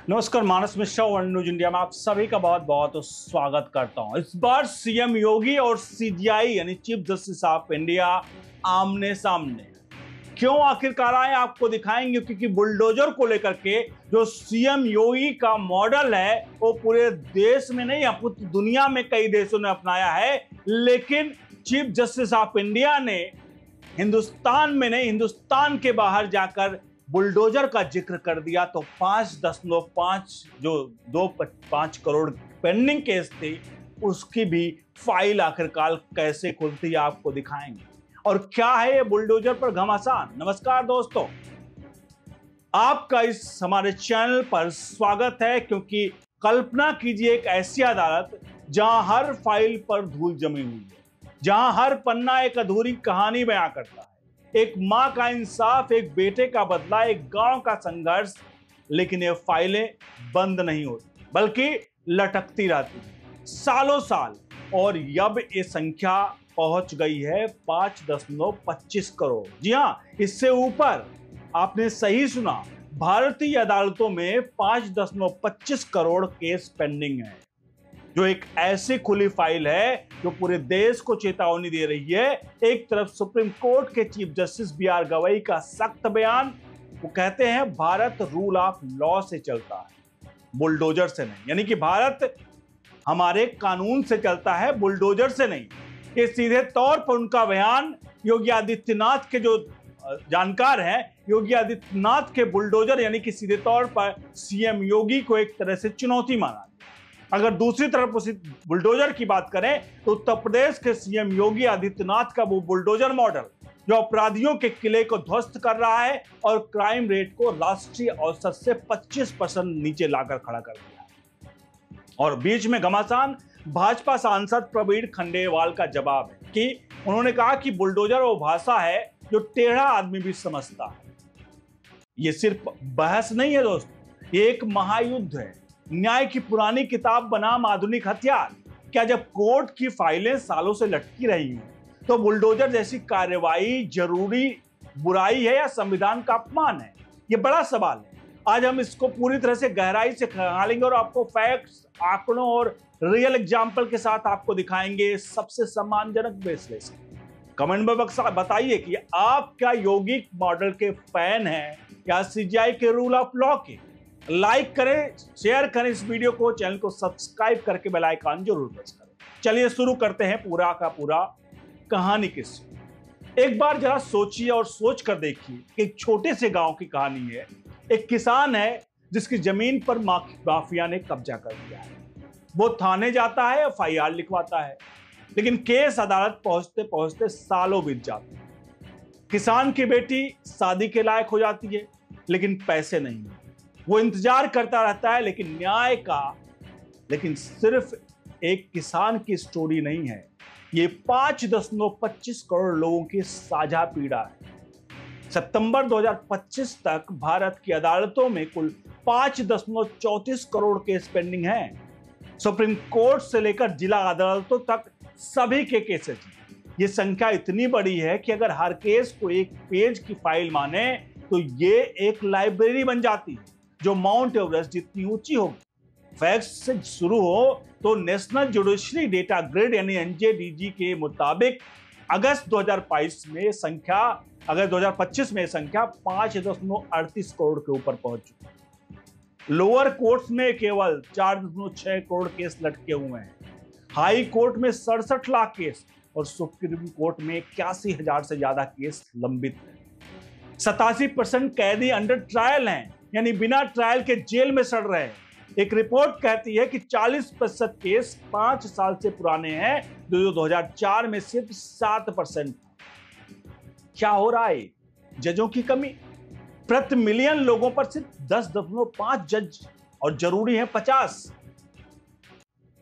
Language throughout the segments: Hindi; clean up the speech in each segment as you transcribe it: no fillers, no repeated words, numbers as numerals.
नमस्कार, मानस मिश्रा वर्ल्ड न्यूज इंडिया में आप सभी का बहुत बहुत स्वागत करता हूं। इस बार सीएम योगी और सीजीआई यानी चीफ जस्टिस ऑफ इंडिया आमने सामने। क्यों आखिरकार आए आपको दिखाएंगे, क्योंकि बुलडोजर को लेकर के जो सीएम योगी का मॉडल है वो पूरे देश में नहीं, पूरी दुनिया में कई देशों ने अपनाया है, लेकिन चीफ जस्टिस ऑफ इंडिया ने हिंदुस्तान में नहीं, हिंदुस्तान के बाहर जाकर बुलडोजर का जिक्र कर दिया। तो 5.5 जो 2.5 करोड़ पेंडिंग केस थी उसकी भी फाइल आखिरकार कैसे खुलती है आपको दिखाएंगे। और क्या है ये बुलडोजर पर घमासान। नमस्कार दोस्तों, आपका इस हमारे चैनल पर स्वागत है, क्योंकि कल्पना कीजिए एक ऐसी अदालत जहां हर फाइल पर धूल जमी हुई है, जहां हर पन्ना एक अधूरी कहानी बयां करता है। एक मां का इंसाफ, एक बेटे का बदला, एक गांव का संघर्ष, लेकिन ये फाइलें बंद नहीं होती बल्कि लटकती रहती सालों साल। और अब ये संख्या पहुंच गई है 5.25 करोड़। जी हां, इससे ऊपर। आपने सही सुना, भारतीय अदालतों में 5.25 करोड़ केस पेंडिंग है, जो एक ऐसी खुली फाइल है जो पूरे देश को चेतावनी दे रही है। एक तरफ सुप्रीम कोर्ट के चीफ जस्टिस बी.आर. गवई का सख्त बयान, वो कहते हैं भारत रूल ऑफ लॉ से चलता है, बुलडोजर से नहीं। यानी कि भारत हमारे कानून से चलता है, बुलडोजर से नहीं। ये सीधे तौर पर उनका बयान योगी आदित्यनाथ के जो जानकार हैं, योगी आदित्यनाथ के बुलडोजर यानी कि सीधे तौर पर सीएम योगी को एक तरह से चुनौती माना। अगर दूसरी तरफ उसी बुलडोजर की बात करें तो उत्तर प्रदेश के सीएम योगी आदित्यनाथ का वो बुलडोजर मॉडल जो अपराधियों के किले को ध्वस्त कर रहा है और क्राइम रेट को राष्ट्रीय औसत से 25% नीचे लाकर खड़ा कर दिया है। और बीच में घमासान, भाजपा सांसद प्रवीण खंडेलवाल का जवाब है कि उन्होंने कहा कि बुलडोजर वो भाषा है जो टेढ़ा आदमी भी समझता है। ये सिर्फ बहस नहीं है दोस्तों, ये एक महायुद्ध है, न्याय की पुरानी किताब बनाम आधुनिक हथियार। क्या जब कोर्ट की फाइलें सालों से लटकी रही हैं तो बुलडोजर जैसी कार्रवाई जरूरी बुराई है या संविधान का अपमान है? ये बड़ा सवाल है। आज हम इसको पूरी तरह से गहराई से खंगालेंगे और आपको फैक्ट्स, आंकड़ों और रियल एग्जाम्पल के साथ आपको दिखाएंगे सबसे सम्मानजनक विश्लेषण। कमेंट में बताइए कि आप क्या योगी मॉडल के फैन हैं या सीजीआई के रूल ऑफ लॉ के। लाइक करें, शेयर करें इस वीडियो को, चैनल को सब्सक्राइब करके बेल आइकन जरूर प्रेस करें। चलिए शुरू करते हैं पूरा का पूरा कहानी किस्सा। एक बार जरा सोचिए और सोच कर देखिए, एक छोटे से गांव की कहानी है। एक किसान है जिसकी जमीन पर माफिया ने कब्जा कर लिया है। वो थाने जाता है, एफआईआर लिखवाता है, लेकिन केस अदालत पहुंचते पहुंचते सालों बीत जाते हैं। किसान की बेटी शादी के लायक हो जाती है, लेकिन पैसे नहीं है। वो इंतजार करता रहता है, लेकिन न्याय का। लेकिन सिर्फ एक किसान की स्टोरी नहीं है, ये 5.25 करोड़ लोगों की साझा पीड़ा है। सितंबर 2025 तक भारत की अदालतों में कुल 5.34 करोड़ केस पेंडिंग हैं। सुप्रीम कोर्ट से लेकर जिला अदालतों तक सभी के केसेस। ये संख्या इतनी बड़ी है कि अगर हर केस को एक पेज की फाइल माने तो ये एक लाइब्रेरी बन जाती है जो माउंट एवरेस्ट जितनी ऊंची होगी। फैक्ट्स से शुरू हो तो नेशनल जुडिशरी डेटा ग्रिड यानी एनजेडीजी के मुताबिक अगस्त 2022 में संख्या, अगर 2025 में संख्या 5.38 करोड़ के ऊपर पहुंच चुकी। लोअर कोर्ट्स में केवल 4.6 करोड़ केस लटके हुए हैं। हाई कोर्ट में 67 लाख केस और सुप्रीम कोर्ट में 81,000 से ज्यादा केस लंबित हैं। 87% कैदी अंडर ट्रायल हैं, यानी बिना ट्रायल के जेल में सड़ रहे हैं। एक रिपोर्ट कहती है कि 40% केस 5 साल से पुराने हैं, जो 2004 में सिर्फ 7%। क्या हो रहा है? जजों की कमी। प्रति मिलियन लोगों पर सिर्फ 10.5 जज और जरूरी है 50।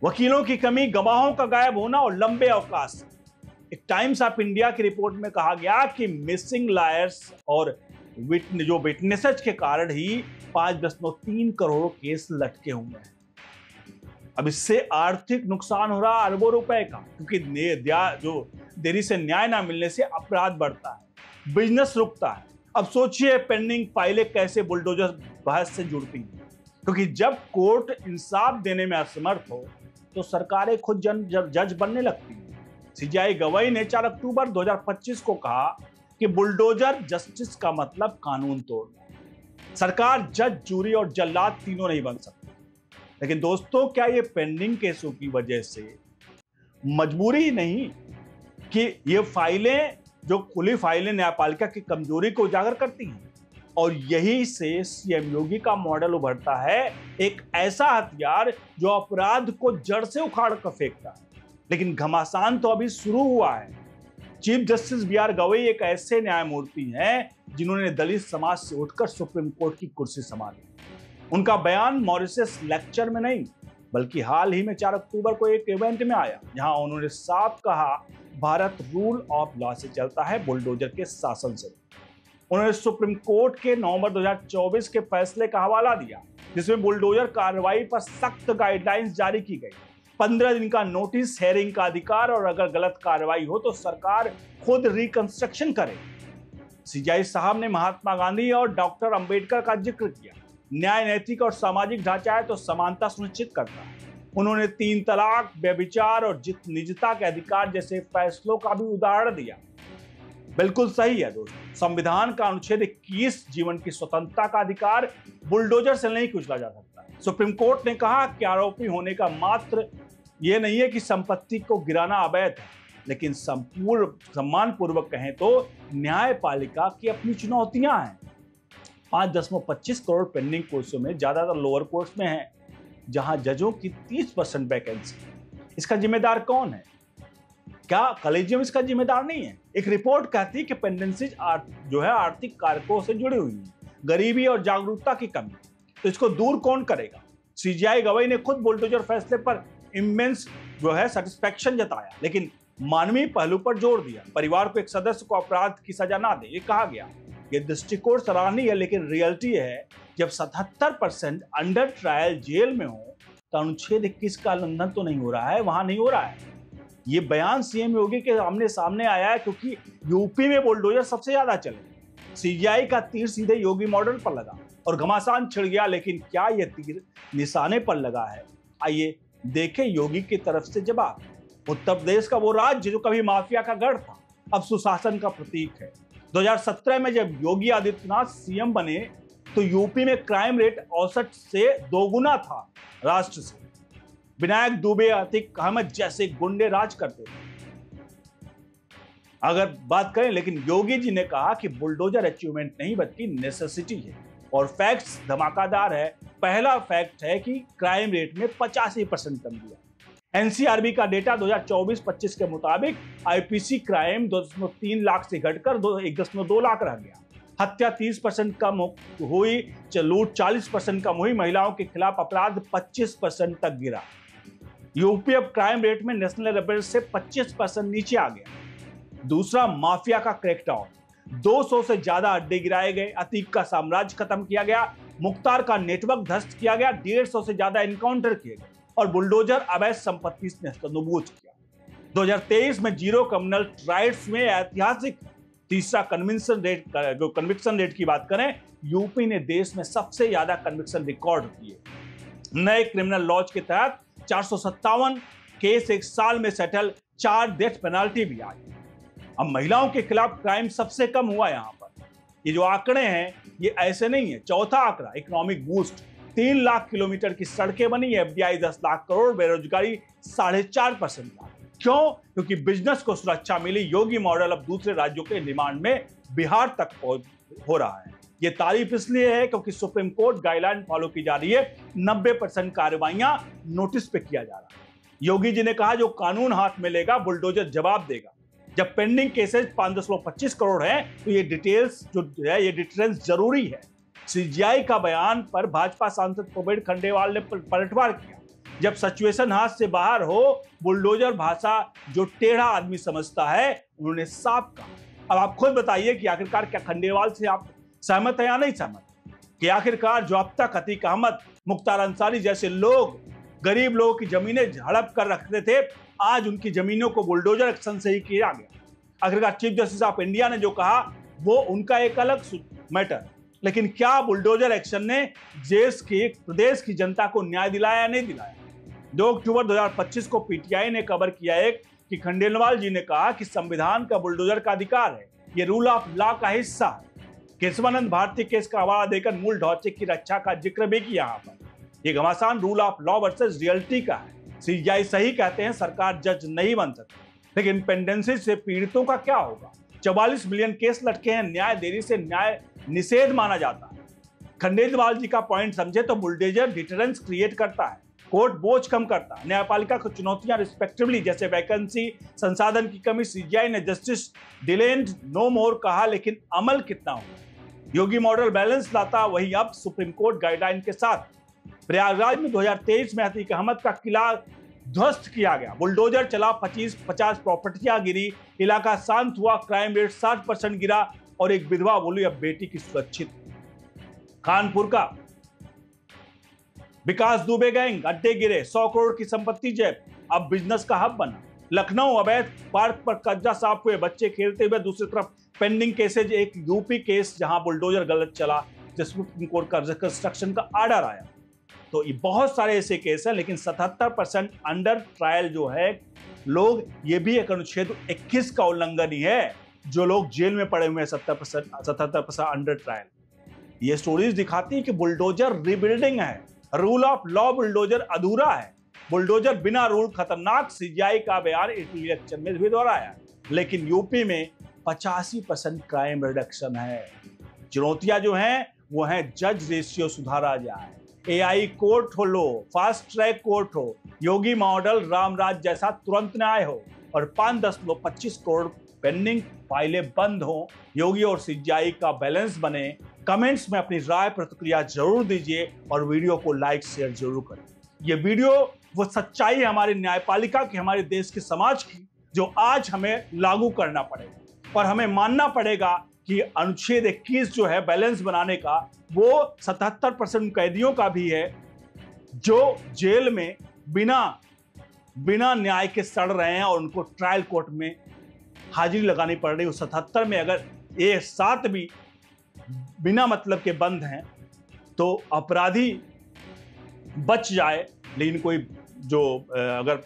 वकीलों की कमी, गवाहों का गायब होना और लंबे अवकाश। एक टाइम्स ऑफ इंडिया की रिपोर्ट में कहा गया कि मिसिंग लायर्स और जो विटनेसेस के कारण ही 5.3 करोड़ केस लटके हुए हैं। अब इससे आर्थिक नुकसान हो रहा अरबों रुपए का, क्योंकि जो देरी से न्याय ना मिलने से अपराध बढ़ता है, बिजनेस रुकता है। अब सोचिए पेंडिंग फाइलें कैसे बुलडोजर बहस से जुड़ती हैं। क्योंकि जब कोर्ट इंसाफ देने में असमर्थ हो तो सरकारें खुद जज बनने लगती हैं। सीजेआई गवाई ने 4 अक्टूबर 2025 को कहा कि बुलडोजर जस्टिस का मतलब कानून तोड़ना है। सरकार, जज, जूरी और जल्लाद तीनों नहीं बन सकती। लेकिन दोस्तों, क्या ये पेंडिंग केसों की वजह से मजबूरी नहीं कि ये फाइलें, जो खुली फाइलें न्यायपालिका की कमजोरी को उजागर करती हैं? और यही से सीएम योगी का मॉडल उभरता है, एक ऐसा हथियार जो अपराध को जड़ से उखाड़ कर फेंकता है। लेकिन घमासान तो अभी शुरू हुआ है। Chief justice B R. गवई एक ऐसे न्यायमूर्ति हैं जिन्होंने दलित समाज से उठकर सुप्रीम कोर्ट की कुर्सी संभाली। उनका बयान मॉरिशस लेक्चर में नहीं, बल्कि हाल ही में 4 अक्टूबर को एक इवेंट में आया, जहां उन्होंने साफ कहा, भारत रूल ऑफ लॉ से चलता है, बुलडोजर के शासन से। उन्होंने सुप्रीम कोर्ट के नवंबर 2024 के फैसले का हवाला दिया, जिसमें बुलडोजर कार्रवाई पर सख्त गाइडलाइंस जारी की गई। 15 दिन का नोटिस, हेयरिंग का अधिकार, और अगर गलत कार्रवाई हो तो सरकार खुद रिकंस्ट्रक्शन करे। सीजेआई साहब ने महात्मा गांधी और डॉक्टर अंबेडकर का जिक्र किया। न्याय नैतिक और सामाजिक ढांचा है तो समानता सुनिश्चित करता है। उन्होंने 3 तलाक, व्यभिचार और निजता के अधिकार जैसे फैसलों का भी उदाहरण दिया। बिल्कुल सही है दोस्तों, संविधान का अनुच्छेद 21 जीवन की स्वतंत्रता का अधिकार बुलडोजर से नहीं कुचला जा सकता। सुप्रीम कोर्ट ने कहा कि आरोपी होने का मात्र ये नहीं है कि संपत्ति को गिराना अवैध है, लेकिन सम्मानपूर्वक कहें तो न्यायपालिका की अपनी चुनौतियां हैं। 5.25 करोड़ पेंडिंग कोर्सों में ज्यादातर लोअर कोर्ट्स में है, जहां जजों की 30% वैकेंसी। इसका जिम्मेदार कौन है? क्या कॉलेजियम इसका जिम्मेदार नहीं है? एक रिपोर्ट कहती है कि पेंडेंसीज जो है आर्थिक कारकों से जुड़ी हुई है, गरीबी और जागरूकता की कमी। तो इसको दूर कौन करेगा? सीजेआई गवाई ने खुद बुलडोजर फैसले पर इमेंस जो है सेटिस्फैक्शन जताया, लेकिन मानवीय पहलू पर जोर दिया। परिवार को एक सदस्य को अपराध की सजा ना दे, ये कहा गया। ये दृष्टिकोण सराहनीय है, लेकिन रियलिटी है जब 77% अंडर ट्रायल जेल में हो तो अनुच्छेद 21 का उल्लंघन तो नहीं हो रहा है, वहां नहीं हो रहा है। ये बयान सीएम योगी के सामने आया है क्योंकि यूपी में बुलडोजर सबसे ज्यादा चले। सीजेआई का तीर सीधे योगी मॉडल पर लगा और घमासान छिड़ गया। लेकिन क्या यह तीर निशाने पर लगा है? आइए देखें योगी की तरफ से जवाब। उत्तर प्रदेश का वो राज्य जो कभी माफिया का गढ़ था, अब सुशासन का प्रतीक है। 2017 में जब योगी आदित्यनाथ सीएम बने तो यूपी में क्राइम रेट औसत से 2 गुना था राष्ट्र से। विनायक दुबे, अतीक अहमद जैसे गुंडे राज करते थे अगर बात करें। लेकिन योगी जी ने कहा कि बुलडोजर अचीवमेंट नहीं बल्कि नेसेसिटी है, और फैक्ट्स धमाकेदार है। पहला फैक्ट है कि क्राइम रेट में 85% कम दिया। एनसीआरबी का डेटा 2024-25 के मुताबिक आईपीसी क्राइम 2.3 लाख से घटकर 1.2 लाख रह गया। हत्या 30% कम हुई, लूट 40% कम हुई, महिलाओं के खिलाफ अपराध 25% तक गिरा। यूपी अब क्राइम रेट में नेशनल एवरेज से 25% नीचे आ गया। दूसरा, माफिया का क्रैकडाउन। 200 से ज्यादा अड्डे गिराए गए, अतीक का साम्राज्य खत्म किया गया, मुख्तार का नेटवर्क ध्वस्त किया गया, 150 से ज्यादा एनकाउंटर किए गए और बुलडोजर अवैध संपत्ति ने नस्तनबूज किया। 2023 में जीरो कम्युनल राइट्स में ऐतिहासिक तीसरा कन्विक्शन रेट की बात करें, यूपी ने देश में सबसे ज्यादा कन्विक्शन रिकॉर्ड किए। नए क्रिमिनल लॉज के तहत 457 केस 1 साल में सेटल, 4 डेथ पेनाल्टी भी आई। अब महिलाओं के खिलाफ क्राइम सबसे कम हुआ। यहां पर ये जो आंकड़े हैं ये ऐसे नहीं है। चौथा आंकड़ा, इकोनॉमिक बूस्ट। 3 लाख किलोमीटर की सड़कें बनी, एफडीआई 10 लाख करोड़, बेरोजगारी 4.5% लाख। क्यों? क्योंकि बिजनेस को सुरक्षा मिली। योगी मॉडल अब दूसरे राज्यों के डिमांड में बिहार तक हो रहा है। ये तारीफ इसलिए है क्योंकि सुप्रीम कोर्ट गाइडलाइन फॉलो की जा रही है। 90% कार्रवाइयां नोटिस पे किया जा रहा है। योगी जी ने कहा जो कानून हाथ में लेगा बुलडोजर जवाब देगा। जब पेंडिंग केसेस 5.25 करोड़ हैं तो ये डिटेल्स जो है ये डिटेल्स जरूरी है। सीजेआई का बयान पर भाजपा सांसद प्रवीण खंडेवाल ने पलटवार किया। जब सिचुएशन हाथ से बाहर हो, बुलडोजर भाषा जो टेढ़ा आदमी समझता है, उन्होंने साफ कहा। अब आप खुद बताइए कि आखिरकार क्या खंडेवाल से आप सहमत है या नहीं सहमत? कि आखिरकार जो अब तक अतीक अहमद, मुख्तार अंसारी जैसे लोग गरीब लोगों की जमीनें हड़प कर रखते थे, आज उनकी जमीनों को बुलडोजर एक्शन से ही किया गया। आखिरकार चीफ जस्टिस ऑफ इंडिया ने जो कहा वो उनका एक अलग मैटर, लेकिन क्या बुलडोजर एक्शन ने देश की प्रदेश की जनता को न्याय दिलाया या नहीं दिलाया? 2 अक्टूबर 2025 को पीटीआई ने खबर किया है कि खंडेलवाल जी ने कहा कि संविधान का बुलडोजर का अधिकार है, ये रूल ऑफ लॉ का हिस्सा है। केशवानंद भारती केस का हवाला देकर मूल ढांचे की रक्षा का जिक्र भी किया यहाँ पर। ये घमासान rule of law versus reality का है। सीजीआई सही कहते हैं, सरकार जज नहीं बन सकती, लेकिन पेंडेंसी से पीड़ितों का क्या होगा? 44 मिलियन केस लटके हैं, न्याय देरी से न्याय निषेध माना जाता है। खंडेलवाल जी का पॉइंट समझे तो बुलडोजर डिटरेंस क्रिएट करता है, कोर्ट बोझ कम करता है, न्यायपालिका को चुनौतियां रिस्पेक्टिवली जैसे वैकेंसी, संसाधन की कमी। सीजीआई ने जस्टिस डिलेड नो मोर कहा, लेकिन अमल कितना होगा? योगी मॉडल बैलेंस लाता, वही अब सुप्रीम कोर्ट गाइडलाइन के साथ प्रयागराज में 2023 में अतीक अहमद का किला ध्वस्त किया गया, बुलडोजर चला, 50 प्रॉपर्टियां गिरी, इलाका शांत हुआ, क्राइम रेट 60% गिरा और एक विधवा बोली अब बेटी की सुरक्षित। कानपुर का विकास दुबे गैंग, अड्डे गिरे, 100 करोड़ की संपत्ति जब्त, अब बिजनेस का हब बना। लखनऊ अवैध पार्क पर कब्जा साफ हुए, बच्चे खेलते हुए, दूसरी तरफ पेंडिंग केसेज, एक यूपी केस जहां बुलडोजर गलत चला, सुप्रीम कोर्ट का कंस्ट्रक्शन का ऑर्डर आया। तो ये बहुत सारे ऐसे केस हैं, लेकिन 77% अंडर ट्रायल जो है लोग, ये भी एक अनुच्छेद 21 का उल्लंघन ही है, जो लोग जेल में पड़े हुए हैं 77% अंडर ट्रायल। ये स्टोरीज दिखाती है कि बुलडोजर रिबिल्डिंग है, रूल ऑफ लॉ बुलडोजर अधूरा है, बुलडोजर बिना रूल खतरनाक। सीजीआई का बयान इलेक्शन में भी दोहराया, लेकिन यूपी में 85% क्राइम रिडक्शन है। चुनौतियां जो हैं वो हैं जज रेशियो सुधारा जाए, एआई कोर्ट हो लो, फास्ट ट्रैक कोर्ट हो, योगी मॉडल रामराज जैसा तुरंत न्याय हो और 5.25 करोड़ पेंडिंग फाइलें बंद हो, योगी और सीजीआई का बैलेंस बने। कमेंट्स में अपनी राय प्रतिक्रिया जरूर दीजिए और वीडियो को लाइक शेयर जरूर करें। ये वीडियो वो सच्चाई है हमारी न्यायपालिका की, हमारे देश के समाज की, जो आज हमें लागू करना पड़ेगा और हमें मानना पड़ेगा कि अनुच्छेद 21 जो है बैलेंस बनाने का, वो 77% कैदियों का भी है जो जेल में बिना न्याय के सड़ रहे हैं और उनको ट्रायल कोर्ट में हाजिरी लगानी पड़ रही है। 77 में अगर ये 7 भी बिना मतलब के बंद हैं तो अपराधी बच जाए, लेकिन कोई जो अगर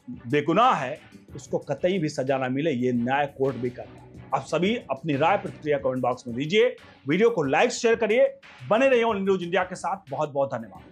बेगुनाह है उसको कतई भी सजा ना मिले, ये न्याय कोर्ट भी करता है। आप सभी अपनी राय प्रतिक्रिया कमेंट बॉक्स में दीजिए, वीडियो को लाइक शेयर करिए, बने रहिए न्यूज इंडिया के साथ। बहुत बहुत धन्यवाद।